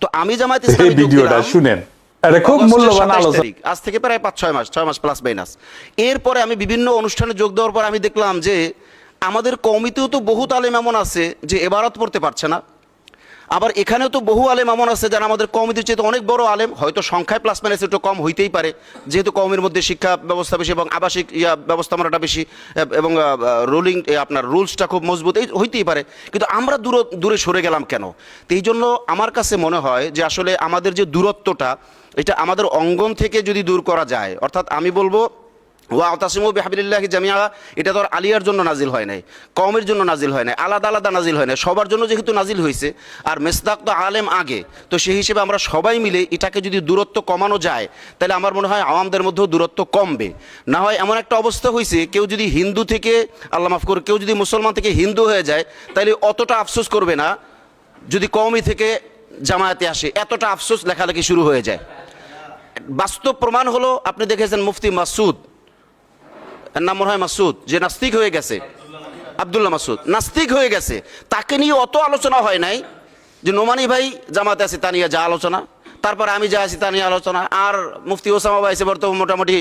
তো আমি জামায়াত ইসলামী ভিডিওটা শুনেন, এটা খুব মূল্যবান আলোচনা। আজ থেকে প্রায় 5-6 মাস প্লাস মাইনাস। এরপরে আমি বিভিন্ন অনুষ্ঠানে যোগ দেওয়ার পর আমি দেখলাম যে আমাদের কওমিতেও তো বহুত আলেম এমন আছে যে ইবারত পড়তে পারছে না। আবার এখানেও তো বহু আলেম এমন আছে যারা আমাদের কওমিদের চেয়ে অনেক বড় আলেম, হয়তো সংখ্যায় প্লাস মাইনাস একটু কম হইতেই পারে, যেহেতু কওমের মধ্যে শিক্ষা ব্যবস্থা বেশি এবং আবাসিক ব্যবস্থাপনাটা বেশি এবং রুলিং আপনার রুলসটা খুব মজবুত, এই হইতেই পারে। কিন্তু আমরা দূরে সরে গেলাম কেন? তো এই জন্য আমার কাছে মনে হয় যে আসলে আমাদের যে দূরত্বটা, এটা আমাদের অঙ্গন থেকে যদি দূর করা যায়, অর্থাৎ আমি বলবো ওয়াতাসিমু বিহাবিলিল্লাহি জামিআ, এটা তো আর আলিয়ার জন্য নাজিল হয় নাই, কওমের জন্য নাজিল হয় নাই, আলাদা আলাদা নাজিল হয় নাই, সবার জন্য যেহেতু নাজিল হয়েছে। আর মেসদাক তো আলেম আগে, তো সেই হিসেবে আমরা সবাই মিলে এটাকে যদি দূরত্ব কমানো যায়, তাহলে আমার মনে হয় আওয়ামদের মধ্যেও দূরত্ব কমবে। না হয় এমন একটা অবস্থা হয়েছে, কেউ যদি হিন্দু থেকে, আল্লাহ মাফ করে, কেউ যদি মুসলমান থেকে হিন্দু হয়ে যায়, তাহলে অতটা আফসোস করবে না যদি কওমি থেকে জামায়াতে আসে, এতটা আফসোস লেখালেখি শুরু হয়ে যায়। বাস্তব প্রমাণ হলো, আপনি দেখেছেন মুফতি মাসুদ, এর নাম মনে হয় মাসুদ, যে নাস্তিক হয়ে গেছে, আব্দুল্লাহ মাসুদ নাস্তিক হয়ে গেছে, তাকে নিয়ে অত আলোচনা হয় নাই। যে নোমানি ভাই জামাতে আছে তা নিয়ে যা আলোচনা, তারপর আমি যা আছি তা নিয়ে আলোচনা, আর মুফতি ওসামা ভাই এসে বর্তমান মোটামুটি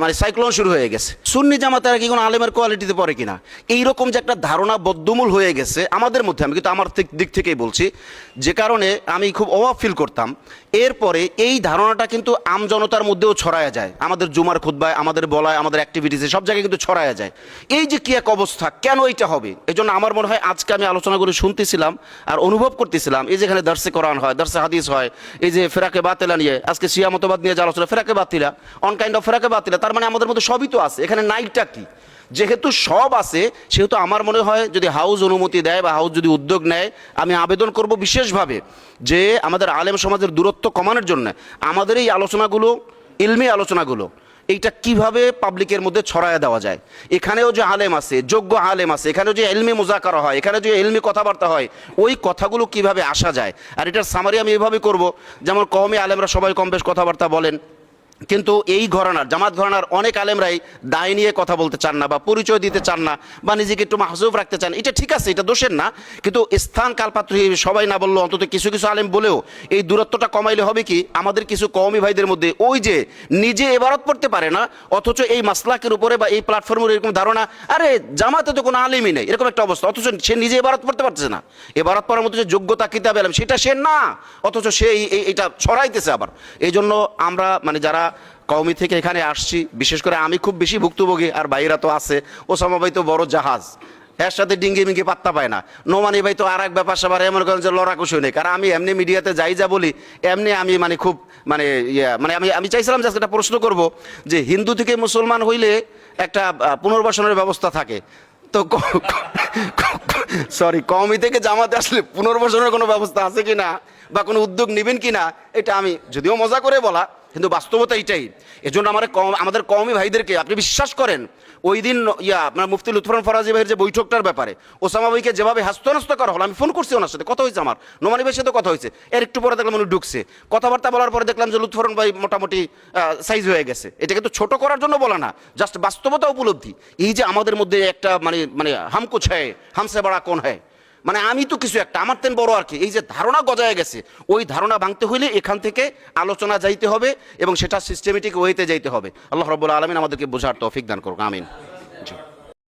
মানে সাইক্লোন শুরু হয়ে গেছে। সুন্নি জামাতেরা কি কোনো আলেমের কোয়ালিটিতে পড়ে কিনা, এইরকম যে একটা ধারণা বদ্ধমূল হয়ে গেছে আমাদের মধ্যে, আমি কিন্তু আমার দিক থেকেই বলছি, যে কারণে আমি খুব অভাব ফিল করতাম। এরপরে এই ধারণাটা কিন্তু আমজনতার মধ্যেও ছড়ায়া যায়, আমাদের জুমার খুতবায়, আমাদের বলায়, আমাদের অ্যাক্টিভিটিসে, সব জায়গায় কিন্তু ছড়ায়া যায়। এই যে কি এক অবস্থা, কেন এইটা হবে? এই জন্য আমার মনে হয় আজকে আমি আলোচনা করে শুনতেছিলাম আর অনুভব করতেছিলাম, এই যেখানে দর্শে কোরআন হয়, দর্শে হাদিস হয়, এই যে ফেরাকে বাতিলা নিয়ে আজকে শিয়া মতবাদ নিয়ে যে আলোচনা, ফেরাকে বাতিলা, অন কাইন্ড অফ ফেরাকে বাতিলা, তার মানে আমাদের মধ্যে সবই তো আছে, এখানে নাইটটা কি? যেহেতু সব আছে, সেহেতু আমার মনে হয় যদি হাউস অনুমতি দেয় বা হাউস যদি উদ্যোগ নেয়, আমি আবেদন করব বিশেষভাবে যে আমাদের আলেম সমাজের দূরত্ব কমানোর জন্য আমাদের এই আলোচনাগুলো, ইলমি আলোচনাগুলো, এইটা কিভাবে পাবলিকের মধ্যে ছড়ায় দেওয়া যায়। এখানেও যে আলেম আছে, যোগ্য আলেম আছে, এখানেও যে ইলমি মুজাকারা হয়, এখানে যে ইলমি কথাবার্তা হয়, ওই কথাগুলো কিভাবে আসা যায়। আর এটার সামারি আমি এইভাবে করব, যেমন কওমি আলেমরা সবাই কম বেশ কথাবার্তা বলেন, কিন্তু এই ঘরানার, জামাত ঘরানার অনেক আলেমরাই দায় নিয়ে কথা বলতে চান না, বা পরিচয় দিতে চান না, বা নিজেকে একটু মাহজুব রাখতে চান। এটা ঠিক আছে, এটা দোষের না, কিন্তু স্থান কালপাত্র সবাই না বললেও অন্তত কিছু কিছু আলেম বলেও এই দূরত্বটা কমাইলে হবে কি, আমাদের কিছু কওমি ভাইদের মধ্যে ওই যে নিজে ইবারত পড়তে পারে না, অথচ এই মাসলাকের উপরে বা এই প্ল্যাটফর্মের এরকম ধারণা, আরে জামাতে তো কোনো আলেমই নেই, এরকম একটা অবস্থা, অথচ সে নিজে ইবারত পড়তে পারছে না। ইবারত পড়ার মতো যে যোগ্যতা কিতাবে আলেম, সেটা সে না, অথচ সে এটা ছড়াইতেছে আবার। এই জন্য আমরা মানে যারা কওমি থেকে এখানে আসছি, বিশেষ করে আমি খুব বেশি ভুক্তভোগী, আর ভাইরা তো আছে, ওসামা ভাই তো বড় জাহাজ, এর সাথে ডিঙ্গি মিঙ্গি পাত্তা পায় না। নোমানি ভাই তো আর এক ব্যাপার স্যাপার, এমন করেন যে লড়াকুশি নেই। কারণ আমি এমনি মিডিয়াতে যাই যা বলি, এমনি আমি মানে খুব মানে মানে আমি চাইছিলাম যে একটা প্রশ্ন করব যে হিন্দু থেকে মুসলমান হইলে একটা পুনর্বাসনের ব্যবস্থা থাকে, তো সরি কওমি থেকে জামাতে আসলে পুনর্বাসনের কোনো ব্যবস্থা আছে কিনা বা কোনো উদ্যোগ নেবেন কিনা, এটা আমি যদিও মজা করে বলা, কিন্তু বাস্তবতা এইটাই। এজন্য আমাদের কওমি ভাইদেরকে, আপনি বিশ্বাস করেন ওই দিন আপনার মুফতি লুৎফর ফরাজি ভাইয়ের যে বৈঠকটার ব্যাপারে ওসামা ভাইকে যেভাবে হাস্যনস্ত করা হলো, আমি ফোন করছি ওনার সাথে, কথা হয়েছে আমার, নোমানি ভাইয়ের সাথে কথা হয়েছে, এর একটু পরে দেখলাম উনি ঢুকছে, কথাবার্তা বলার পরে দেখলাম যে লুৎফরন ভাই মোটামুটি সাইজ হয়ে গেছে। এটা কিন্তু ছোট করার জন্য বলা না, জাস্ট বাস্তবতা উপলব্ধি। এই যে আমাদের মধ্যে একটা মানে মানে হামকুছ হ্যায়, হামসে বড়া কোন হ্যায়, মানে আমি তো কিছু একটা, আমার তেন বড় আর কি, এই যে ধারণা গজায় গেছে, ওই ধারণা ভাঙতে হইলে এখান থেকে আলোচনা যাইতে হবে এবং সেটা সিস্টেমেটিক ওয়েতে যাইতে হবে। আল্লাহ রাব্বুল আলামিন আমাদেরকে বোঝার তৌফিক দান করুক, আমিন।